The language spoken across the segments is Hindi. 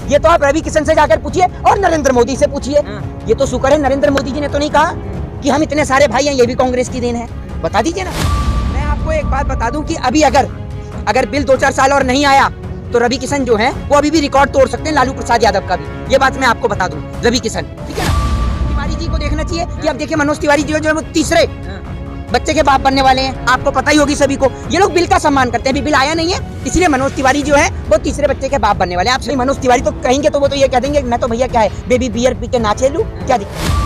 ये तो आप रवि किशन से जाकर पूछिए और नरेंद्र मोदी से पूछिए। ये तो शुक्र है नरेंद्र मोदी जी ने तो नहीं कहा कि हम इतने सारे भाई हैं, ये भी कांग्रेस की देन है। बता दीजिए ना। मैं आपको एक बात बता दूं कि अभी अगर बिल 2-4 साल और नहीं आया तो रवि किशन जो है वो अभी भी रिकॉर्ड तोड़ सकते हैं, लालू प्रसाद यादव का भी। ये बात मैं आपको बता दूं, रवि किशन, ठीक है ना। तिवारी जी को देखना चाहिए कि अब देखिए मनोज तिवारी जी जो है वो तीसरे बच्चे के बाप बनने वाले हैं। आपको पता ही होगी सभी को। ये लोग बिल का सम्मान करते हैं, अभी बिल आया नहीं है इसलिए मनोज तिवारी जो है वो तीसरे बच्चे के बाप बनने वाले हैं। आप सही मनोज तिवारी तो कहेंगे तो वो तो ये कह देंगे मैं तो भैया क्या है बेबी बियर पी के नाचे लूं, क्या दिक्कत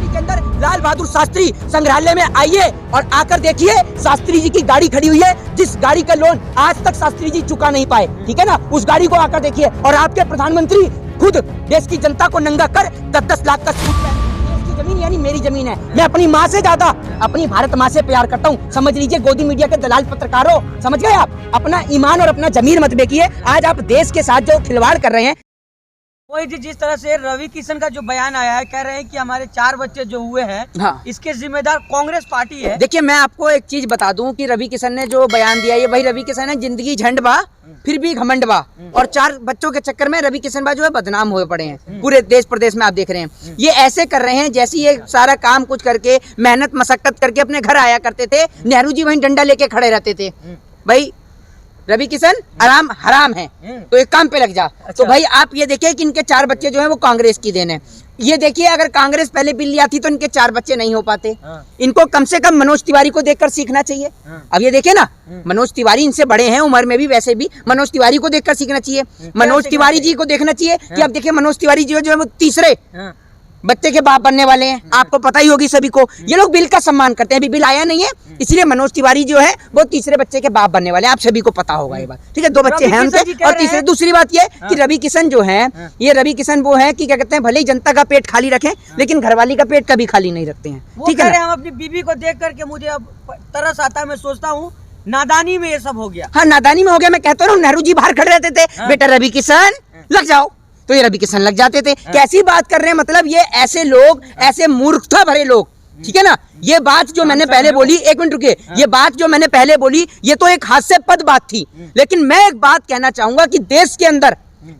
के अंदर लाल बहादुर शास्त्री संग्रहालय में आइए और आकर देखिए शास्त्री जी की गाड़ी खड़ी हुई है, जिस गाड़ी का लोन आज तक शास्त्री जी चुका नहीं पाए, ठीक है ना। उस गाड़ी को आकर देखिए और आपके प्रधानमंत्री खुद देश की जनता को नंगा कर 10-10 लाख का छूट है। देश की जमीन यानी मेरी जमीन है। मैं अपनी माँ से ज्यादा अपनी भारत माँ से प्यार करता हूँ। समझ लीजिए गोदी मीडिया के दलाल पत्रकारों, समझ गए आप। अपना ईमान और अपना जमीर मत बेचिए। आज आप देश के साथ जो खिलवाड़ कर रहे हैं। वही जिस तरह से रवि किशन का जो बयान आया है, कह रहे हैं कि हमारे 4 बच्चे जो हुए हैं, हाँ, इसके जिम्मेदार कांग्रेस पार्टी है। देखिए मैं आपको एक चीज बता दूं कि रवि किशन ने जो बयान दिया, ये वही रवि किशन है जिंदगी झंड बा फिर भी घमंड बा, और 4 बच्चों के चक्कर में रवि किशन बा जो है बदनाम हुए पड़े हैं पूरे देश प्रदेश में। आप देख रहे हैं ये ऐसे कर रहे हैं जैसे ये सारा काम कुछ करके मेहनत मशक्कत करके अपने घर आया करते थे। नेहरू जी वहीं डंडा लेके खड़े रहते थे। भाई रवि किशन आराम हराम है तो एक काम पे लग जा। तो भाई आप ये देखिए कि इनके 4 बच्चे जो हैं वो कांग्रेस की देन है। ये देखिए अगर कांग्रेस पहले बिल लिया थी तो इनके 4 बच्चे नहीं हो पाते। इनको कम से कम मनोज तिवारी को देखकर सीखना चाहिए। अब ये देखिए ना, मनोज तिवारी इनसे बड़े हैं उम्र में भी, वैसे भी मनोज तिवारी को देखकर सीखना चाहिए। मनोज तिवारी जी को देखना चाहिए कि अब देखिए मनोज तिवारी जी जो है वो तीसरे बच्चे के बाप बनने वाले हैं। आपको पता ही होगी सभी को। ये लोग बिल का सम्मान करते हैं, अभी बिल आया नहीं है इसलिए मनोज तिवारी जो है वो तीसरे बच्चे के बाप बनने वाले हैं। आप सभी को पता होगा ये बात, ठीक है। 2 बच्चे हैं उनके और तीसरे। दूसरी बात ये कि रवि किशन जो है ये रवि किशन वो है कि क्या कहते हैं, भले ही जनता का पेट खाली रखें लेकिन घरवाली का पेट कभी खाली नहीं रखते हैं, ठीक है। हम अपनी बीबी को देख करके मुझे अब तरस आता है। मैं सोचता हूँ नादानी में ये सब हो गया। हाँ नादानी में हो गया। मैं कहता हूँ नेहरू जी बाहर खड़े रहते थे, बेटा रवि किशन लग जाओ, तो ये रवि किशन लग जाते थे। कैसी बात कर रहे हैं, मतलब ये ऐसे लोग, ऐसे मूर्खता भरे लोग, ठीक है ना। ये बात जो मैंने पहले बोली, 1 मिनट रुकिए, ये बात जो मैंने पहले बोली ये तो एक हास्यास्पद बात थी, लेकिन मैं एक बात कहना चाहूंगा कि देश के अंदर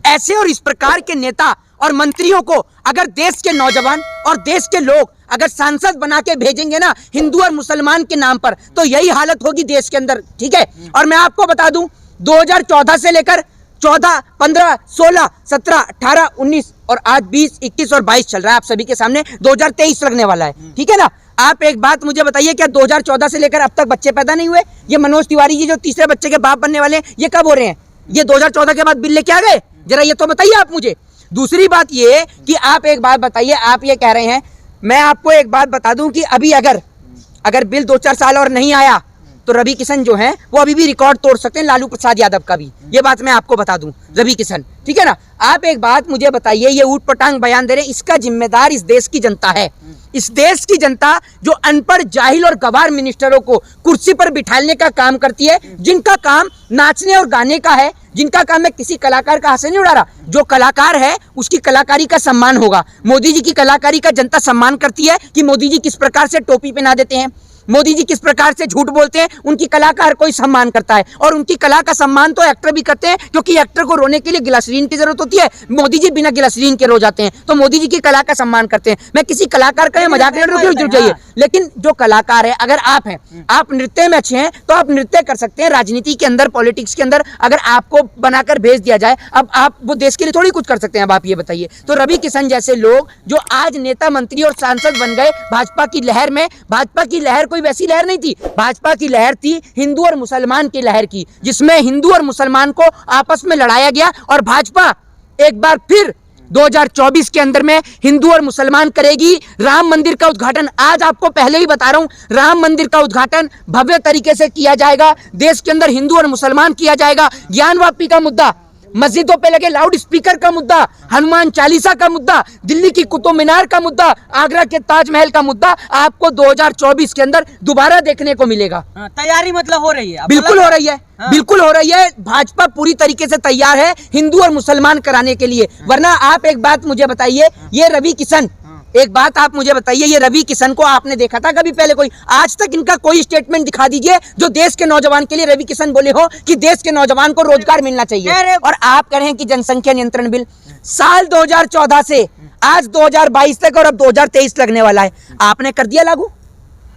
ऐसे और इस प्रकार के नेता और मंत्रियों को अगर देश के नौजवान और देश के लोग अगर सांसद बना के भेजेंगे ना हिंदू और मुसलमान के नाम पर, तो यही हालत होगी देश के अंदर, ठीक है। और मैं आपको बता दूं 2014 से लेकर 14, 15, 16, 17, 18, 19 और आज 20, 21 और 22 चल रहा है आप सभी के सामने। 2023 लगने वाला है, ठीक है ना। आप एक बात मुझे बताइए, क्या 2014 से लेकर अब तक बच्चे पैदा नहीं हुए? ये मनोज तिवारी जी जो तीसरे बच्चे के बाप बनने वाले हैं ये कब हो रहे हैं? ये 2014 के बाद बिल लेके आ गए? जरा ये तो बताइए आप मुझे। दूसरी बात ये कि आप एक बात बताइए, आप ये कह रहे हैं, मैं आपको एक बात बता दूं कि अभी अगर बिल 2-4 साल और नहीं आया तो रवि किशन जो है वो अभी भी रिकॉर्ड तोड़ सकते हैं, लालू प्रसाद यादव का भी। ये बात मैं आपको बता दूं, रवि किशन, ठीक है ना। आप एक बात मुझे बताइए, ये ऊट पटांग बयान दे रहे हैं, इसका जिम्मेदार इस देश की जनता है। इस देश की जनता जो अनपढ़, जाहिल और गवार मिनिस्टरों को कुर्सी पर बिठाने का काम करती है, जिनका काम नाचने और गाने का है, जिनका काम है, किसी कलाकार का हाथ नहीं उड़ा रहा। जो कलाकार है उसकी कलाकारी का सम्मान होगा। मोदी जी की कलाकारी का जनता सम्मान करती है कि मोदी जी किस प्रकार से टोपी पहना देते हैं, मोदी जी किस प्रकार से झूठ बोलते हैं, उनकी कला का हर कोई सम्मान करता है। और उनकी कला का सम्मान तो एक्टर भी करते हैं, क्योंकि एक्टर को रोने के लिए ग्लिसरीन की जरूरत होती है। मोदी जी बिना ग्लिसरीन के रो जाते हैं, तो मोदी जी की कला का सम्मान करते हैं। मैं किसी कलाकार का मजाक नहीं जुड़ जाइए, लेकिन जो कलाकार है, अगर आप हैं, आप नृत्य में अच्छे हैं तो आप नृत्य कर सकते हैं। राजनीति के अंदर, पॉलिटिक्स के अंदर अगर आपको बनाकर भेज दिया जाए, अब आप वो देश के लिए थोड़ी कुछ कर सकते हैं। अब आप ये बताइए। तो रवि किशन जैसे लोग जो आज नेता, मंत्री और सांसद बन गए भाजपा की लहर में, भाजपा की लहर कोई वैसी लहर नहीं थी। भाजपा की लहर थी हिंदू और मुसलमान की लहर की, जिसमें हिंदू और मुसलमान को आपस में लड़ाया गया। और भाजपा एक बार फिर 2024 के अंदर में हिंदू और मुसलमान करेगी राम मंदिर का उद्घाटन। आज आपको पहले ही बता रहा हूं, राम मंदिर का उद्घाटन भव्य तरीके से किया जाएगा। देश के अंदर हिंदू और मुसलमान किया जाएगा। ज्ञान वापी का मुद्दा, मस्जिदों पे लगे लाउड स्पीकर का मुद्दा, हनुमान चालीसा का मुद्दा, दिल्ली की कुतुब मीनार का मुद्दा, आगरा के ताजमहल का मुद्दा आपको 2024 के अंदर दोबारा देखने को मिलेगा। तैयारी मतलब हो रही है? बिल्कुल हो रही है, बिल्कुल हो रही है। भाजपा पूरी तरीके से तैयार है हिंदू और मुसलमान कराने के लिए। वरना आप एक बात मुझे बताइए, ये रवि किशन एक बात आप मुझे बताइए, ये रवि किशन को आपने देखा था कभी पहले कोई? आज तक इनका कोई स्टेटमेंट दिखा दीजिए जो देश के नौजवान के लिए रवि किशन बोले हो कि देश के नौजवान को रोजगार मिलना चाहिए। और आप कह रहे हैं कि जनसंख्या नियंत्रण बिल साल 2014 से आज 2022 तक और अब 2023 लगने वाला है, आपने कर दिया लागू?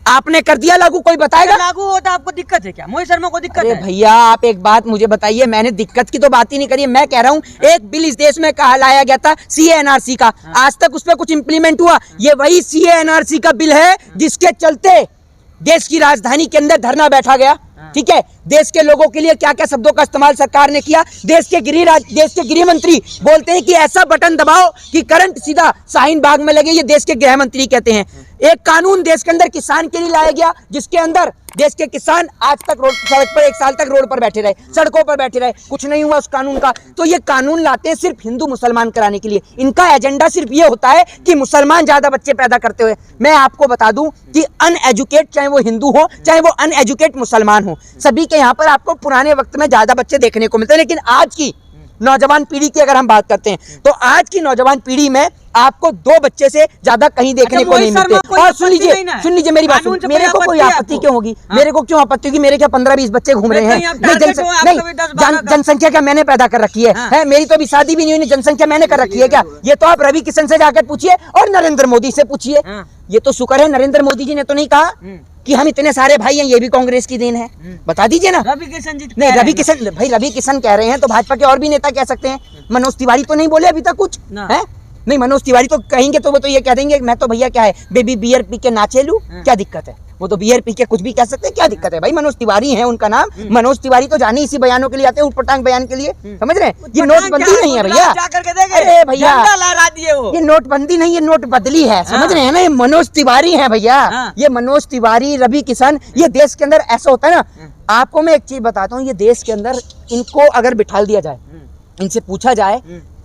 आपने कर दिया लागू? कोई बताएगा? लागू होता आपको दिक्कत है क्या? मोहित शर्मा को दिक्कत है? भैया आप एक बात मुझे बताइए, मैंने दिक्कत की तो बात ही नहीं करी। मैं कह रहा हूँ एक बिल इस देश में कहा लाया गया था CA/NRC का, आज तक उस पर कुछ इंप्लीमेंट हुआ? ये वही CA/NRC का बिल है जिसके चलते देश की राजधानी के अंदर धरना बैठा गया। ठीक है, देश के लोगों के लिए क्या क्या शब्दों का इस्तेमाल सरकार ने किया। देश के गृह मंत्री बोलते हैं कि ऐसा बटन दबाओ कि करंट सीधा शाहीन बाग में लगे, ये देश के गृह मंत्री कहते हैं। एक कानून देश के अंदर किसान के लिए लाया गया जिसके अंदर देश के किसान आज तक सड़क पर 1 साल तक रोड पर बैठे रहे, सड़कों पर बैठे रहे, कुछ नहीं हुआ उस कानून का। तो ये कानून लाते हैं सिर्फ हिंदू मुसलमान कराने के लिए। इनका एजेंडा सिर्फ ये होता है कि मुसलमान ज्यादा बच्चे पैदा करते हुए। मैं आपको बता दूं कि अनएजुकेट, चाहे वो हिंदू हो चाहे वो अनएजुकेट मुसलमान हो, सभी के यहाँ पर आपको पुराने वक्त में ज्यादा बच्चे देखने को मिलते हैं। लेकिन आज की नौजवान पीढ़ी की अगर हम बात करते हैं तो आज की नौजवान पीढ़ी में आपको 2 बच्चे से ज्यादा कहीं देखने को नहीं मिलते। और सुन लीजिए मेरी बात, मेरे को कोई आपत्ति क्यों होगी? मेरे को क्यों आपत्ति होगी? मेरे क्या 15-20 बच्चे घूम रहे हैं? जनसंख्या क्या मैंने पैदा कर रखी है? मेरी तो अभी शादी भी नहीं हुई, जनसंख्या मैंने कर रखी है क्या? ये तो आप रवि किशन से जाकर पूछिए और नरेंद्र मोदी से पूछिए। ये तो शुक्र है नरेंद्र मोदी जी ने तो नहीं कहा कि हम इतने सारे भाई हैं, ये भी कांग्रेस की देन है। बता दीजिए ना। रवि किशन जी नहीं, रवि किशन भाई, रवि किशन कह रहे हैं तो भाजपा के और भी नेता कह सकते हैं। मनोज तिवारी तो नहीं बोले अभी तक कुछ है? नहीं, मनोज तिवारी तो कहेंगे तो वो तो ये कह देंगे मैं तो भैया क्या है बेबी बियर पी के नाचे लूं, क्या दिक्कत है? वो तो बियर पी के कुछ भी कह सकते हैं, क्या दिक्कत है भाई? मनोज तिवारी है उनका नाम। मनोज तिवारी तो जाने इसी बयानों के लिए आते हैं, उटपटांग बयान के लिए, समझ रहे हैं? ये नोटबंदी नहीं है भैया। अरे भैया ये नोटबंदी नहीं, ये नोट बदली है, समझ रहे हैं ना? ये मनोज तिवारी है भैया, ये मनोज तिवारी, रवि किशन। ये देश के अंदर ऐसा होता है ना, आपको मैं एक चीज बताता हूँ, ये देश के अंदर इनको अगर बिठा दिया जाए, इनसे पूछा जाए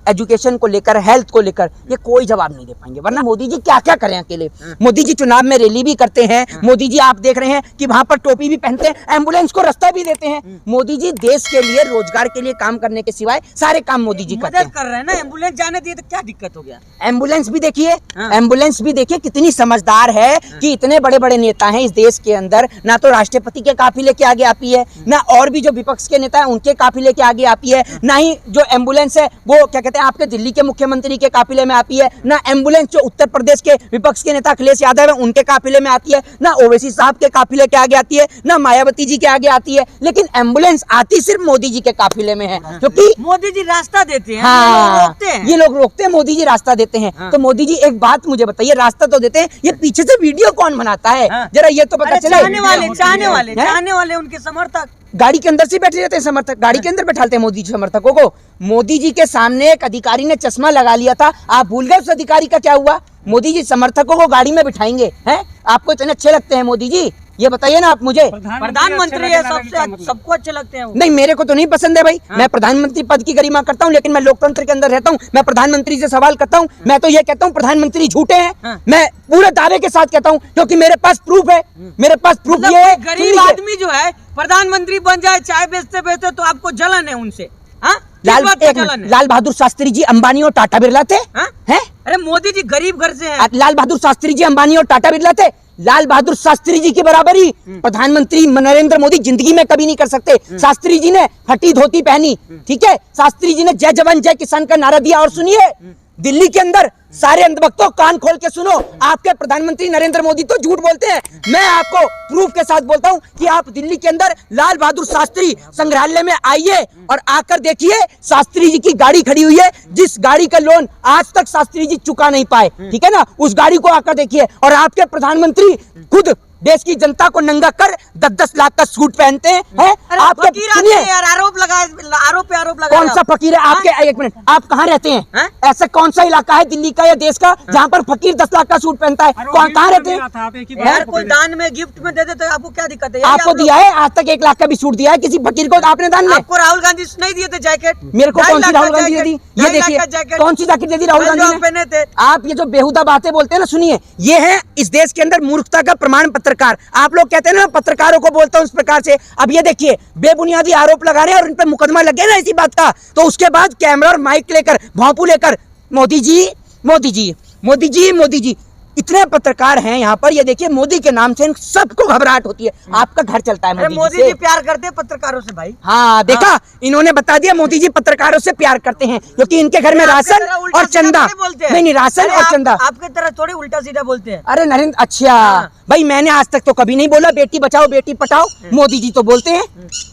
एजुकेशन को लेकर, हेल्थ को लेकर, ये कोई जवाब नहीं दे पाएंगे। वरना मोदी जी क्या क्या करें अकेले? मोदी जी चुनाव में रैली भी करते हैं, मोदी जी आप देख रहे हैं कि वहां पर टोपी भी पहनते हैं, एम्बुलेंस को रास्ता भी देते हैं। मोदी जी देश के लिए, रोजगार के लिए काम करने के सिवाय सारे काम मोदी जी करते हैं। कर रहे हैं ना, एम्बुलेंस जाने दिए तो क्या दिक्कत हो गया? एम्बुलेंस भी देखिए, एम्बुलेंस भी देखिए कितनी समझदार है कि इतने बड़े बड़े नेता हैं इस देश के अंदर, ना तो राष्ट्रपति के काफिले के आगे आती है, ना और भी जो विपक्ष के नेता है उनके काफिले के आगे आती है, ना ही जो एम्बुलेंस है वो क्या कहते हैं आपके दिल्ली के मुख्यमंत्री के काफिले में आती है, ना एम्बुलेंस जो उत्तर प्रदेश के विपक्ष के नेता अखिलेश यादव है उनके काफिले में आती है, ना ओवैसी साहब के काफिले के आगे आती है, ना मायावती जी के आगे आती है। लेकिन एम्बुलेंस आती सिर्फ मोदी जी के काफिले में है, क्योंकि मोदी जी रास्ता देते हैं। हाँ, ये लोग रोकते हैं, मोदी जी रास्ता देते हैं। तो मोदी जी एक बात मुझे बताइए, रास्ता तो देते हैं, ये पीछे से वीडियो कौन बनाता है? जरा ये तो पता चले। चाहने वाले उनके समर्थक गाड़ी के अंदर से बैठे रहते हैं, समर्थक गाड़ी के अंदर बैठाते हैं मोदी जी समर्थकों को। मोदी जी के सामने एक अधिकारी ने चश्मा लगा लिया था, आप भूल गए उस अधिकारी का क्या हुआ? मोदी जी समर्थकों को गाड़ी में बिठाएंगे हैं? आपको इतने अच्छे लगते हैं मोदी जी? ये बताइए ना आप मुझे। प्रधानमंत्री है, सबको अच्छे लगते हैं वो। नहीं, मेरे को तो नहीं पसंद है भाई। मैं प्रधानमंत्री पद की गरिमा करता हूँ, लेकिन मैं लोकतंत्र के अंदर रहता हूँ। मैं प्रधानमंत्री से सवाल करता हूँ, मैं तो ये कहता हूँ प्रधानमंत्री झूठे हैं। मैं पूरे दावे के साथ कहता हूँ, क्योंकि मेरे पास प्रूफ है। मेरे पास प्रूफ ये है। गरीब आदमी जो है प्रधानमंत्री बन जाए चाय बेचते बेचते तो आपको जलन है उनसे? लाल बहादुर शास्त्री जी अंबानी और टाटा बिरला थे हैं? अरे मोदी जी गरीब घर से हैं। लाल बहादुर शास्त्री जी अंबानी और टाटा बिरला थे। लाल बहादुर शास्त्री जी की बराबरी प्रधानमंत्री नरेंद्र मोदी जिंदगी में कभी नहीं कर सकते। शास्त्री जी ने फटी धोती पहनी, ठीक है? शास्त्री जी ने जय जवान जय किसान का नारा दिया। और सुनिए, दिल्ली के अंदर सारे अंधभक्तों कान खोल के सुनो, आपके प्रधानमंत्री नरेंद्र मोदी तो झूठ बोलते हैं। मैं आपको प्रूफ के साथ बोलता हूं कि आप दिल्ली के अंदर लाल बहादुर शास्त्री संग्रहालय में आइए और आकर देखिए, शास्त्री जी की गाड़ी खड़ी हुई है, जिस गाड़ी का लोन आज तक शास्त्री जी चुका नहीं पाए, ठीक है ना? उस गाड़ी को आकर देखिए। और आपके प्रधानमंत्री खुद देश की जनता को नंगा कर 10-10 लाख का सूट पहनते हैं। आपके सुनिए, आरोप लगा कौन सा फकीर है आपके? एक मिनट, आप कहाँ रहते हैं? ऐसा कौन सा इलाका है दिल्ली का या देश का जहाँ पर फकीर 10 लाख का सूट पहनता है? कहाँ रहते हैं? यार कोई दान में गिफ्ट में दे दे तो आपको क्या दिक्कत है? आपको दिया है आज तक 1 लाख का भी सूट दिया है किसी फकीर को? आपने दान में? आपको राहुल गांधी नहीं दिए थे जैकेट? मेरे को कौन सी राहुल गांधी ने दी? ये देखिए कौन सी जैकेट दे दी राहुल गांधी ने। आप ये जो बेहुदा बातें बोलते हैं ना, सुनिए, ये है इस देश के अंदर मूर्खता का प्रमाण पत्रकार। आप लोग कहते हैं ना पत्रकारों को बोलता हूं इस प्रकार से। अब ये देखिए, बेबुनियादी आरोप लगा रहे हैं और इन पे मुकदमा लग गया ना इसी बात का, तो उसके बाद कैमरा और माइक लेकर, भौंपू लेकर, मोदी जी मोदी जी इतने पत्रकार हैं यहाँ पर, ये देखिए मोदी के नाम से इन सबको घबराहट होती है। आपका घर चलता है अरे मोदी जी प्यार करते हैं पत्रकारों से भाई। हाँ देखा, इन्होंने बता दिया मोदी जी पत्रकारों से प्यार करते हैं, क्योंकि इनके घर में राशन और चंदा, नहीं राशन और चंदा। आपके तरह थोड़ी उल्टा सीधा बोलते हैं। अरे नरेंद्र, अच्छा भाई मैंने आज तक तो कभी नहीं बोला बेटी बचाओ बेटी पढ़ाओ, मोदी जी तो बोलते हैं,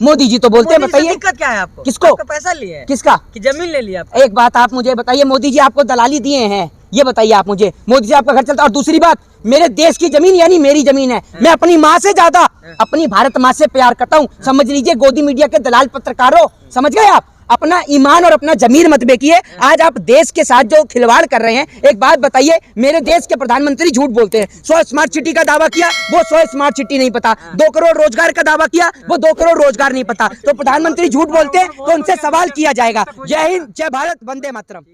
मोदी जी तो बोलते हैं। बताइए दिक्कत क्या है आपको? किसको? पैसा लिए है? किसका? कि जमीन ले लिया? एक बात आप मुझे बताइए, मोदी जी आपको दलाली दिए हैं, ये बताइए आप मुझे, मोदी जी आपका घर चलता। और दूसरी बात, मेरे देश की जमीन यानी मेरी जमीन है, मैं अपनी माँ से ज्यादा अपनी भारत माँ से प्यार करता हूँ। समझ लीजिए गोदी मीडिया के दलाल पत्रकारों, समझ गए आप? अपना ईमान और अपना जमीर मत बेचिए। आज आप देश के साथ जो खिलवाड़ कर रहे हैं, एक बात बताइए, मेरे देश के प्रधानमंत्री झूठ बोलते हैं। 100 स्मार्ट सिटी का दावा किया, वो 100 स्मार्ट सिटी नहीं पता। 2 करोड़ रोजगार का दावा किया, वो 2 करोड़ रोजगार नहीं पता। तो प्रधानमंत्री झूठ बोलते हैं तो उनसे सवाल किया जाएगा। जय हिंद, जय भारत, वंदे मातरम।